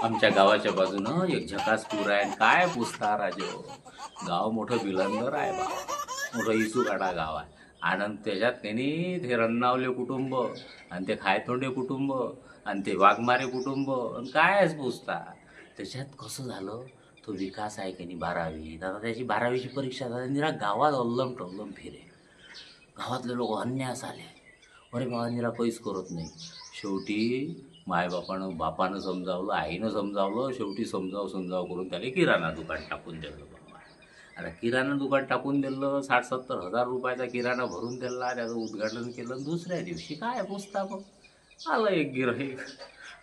आमच्या गावाच्या बाजूनं एक झकास पूर आहे. काय पुसता राजो. गाव मोठं बिलंदर आहे बा. मोठं इसूगाडा गाव आहे. आणि त्याच्यात त्यांनी ते रन्नावले कुटुंब आणि ते खायतोंडे कुटुंब आणि ते वाघमारे कुटुंब आणि कायच पुसता. त्याच्यात कसं झालं, तो विकास आहे की नाही 12वी. आता त्याची 12वीची परीक्षा झाली. निरा गावात अल्लम टल्लम फिरे. गावातले लोक अन्यास आले. अरे बाबा निरा काहीच करत नाही. शेवटी बापानं समजावलं, आईनं समजावलं. शेवटी समजाव करून त्याला किराणा दुकान टाकून दिलं बाबा. आता किराणा दुकान टाकून दिलं, 60-70 हजार रुपयाचा किराणा भरून दिला. त्याचं उद्घाटन केलं. दुसऱ्या दिवशी काय पुसता मग आलं एक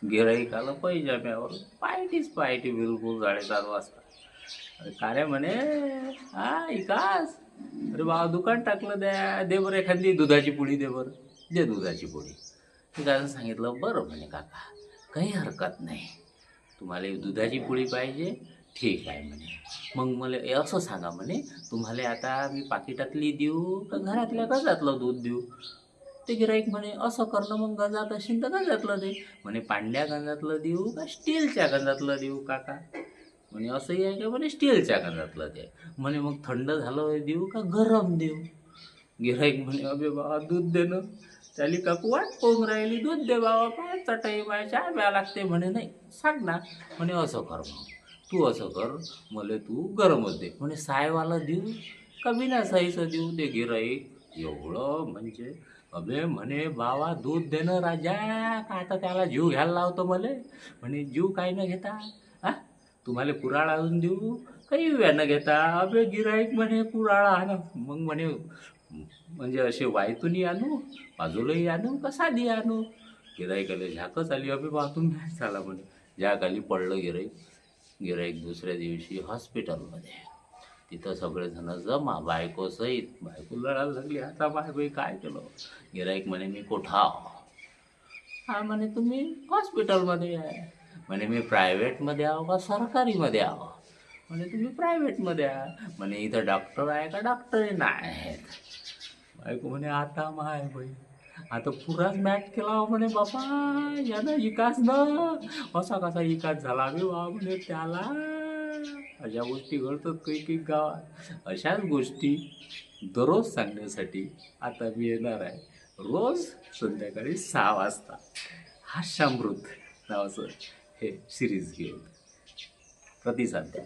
गिऱ्हाईक आलं पैजाम्यावर. पायटी बिलकुल 4:30 वाजता. अरे का रे म्हणे, हा विकास, अरे बाबा दुकान टाकलं, दे बरं एखादी दुधाची पुडी दे बरं. दे दुधाची पुडी. विकासनं सांगितलं बरं म्हणे काका, काही हरकत नाही. तुम्हाला दुधाची पोळी पाहिजे, ठीक आहे म्हणे. मग मला असं सांगा म्हणे, तुम्हाला आता मी पाकिटातली देऊ का घरातल्या गंजातलं दूध देऊ. ते गिऱ्हाईक म्हणे असं करणं, मग गंजात असेल तर गंजातलं दे. म्हणे पांड्या गंजातलं देऊ का स्टीलच्या गंजातलं देऊ काका. म्हणे असंही आहे का, म्हणे स्टीलच्या गंजातलं दे. म्हणे मग थंड झालं देऊ का गरम देऊ. गिऱ्हाईक म्हणे अबे बाबा दूध दे ना. त्याली काकू वाट पाहून राहिली, दूध दे बाबा, काय चटई बाय चहा प्या लागते. म्हणे नाही सांग ना. म्हणे असं कर, मग तू असं कर, मला तू गरमच दे. म्हणे सायवाला देऊ का बिना साईचं देऊ. ते गिऱ्हाईक एवढं म्हणजे, अबे म्हणे बाबा दूध देणं राजा का आता त्याला जीव घ्यायला लावतो मला. म्हणे जीव काय न घेता, हा तुम्हाला कुऱ्हाड आणून देऊ काही व्यानं घेता. अबे गिऱ्हाईक म्हणे कुऱ्हाड आण. मग म्हणे म्हणजे असे वायतूनही आणू, बाजूलाही आणू का साधी आणू. गिऱ्हाईकाला झाकच आली. अबे बातून नाही झाला म्हणे. ज्या खाली पडलं गिऱ्हाईक दुसऱ्या दिवशी हॉस्पिटलमध्ये. तिथं सगळेजण जमा, बायको सहित. बायको लढायला लागली, आता बाई काय केलं. गिऱ्हाईक म्हणे मी कोठाव. हा म्हणे तुम्ही हॉस्पिटलमध्ये आहे. म्हणे मी प्रायव्हेटमध्ये आहो का सरकारीमध्ये आहो. म्हणे तुम्ही प्रायव्हेटमध्ये आहे. म्हणे इथं डॉक्टर आहे का डॉक्टरही नाही आहेत. बायको म्हणे आता माय बाई, आता पुराच मॅच केला म्हणे बापा यानं इकासनं. असा कसा इकास झाला बे बा म्हणे त्याला. अशा गोष्टी घडतात काही गावात. अशाच गोष्टी दररोज सांगण्यासाठी आता मी येणार आहे रोज संध्याकाळी 6 वाजता. हास्यामृत नावाचं हे सिरीज घेऊन. प्रतिसाद द्या.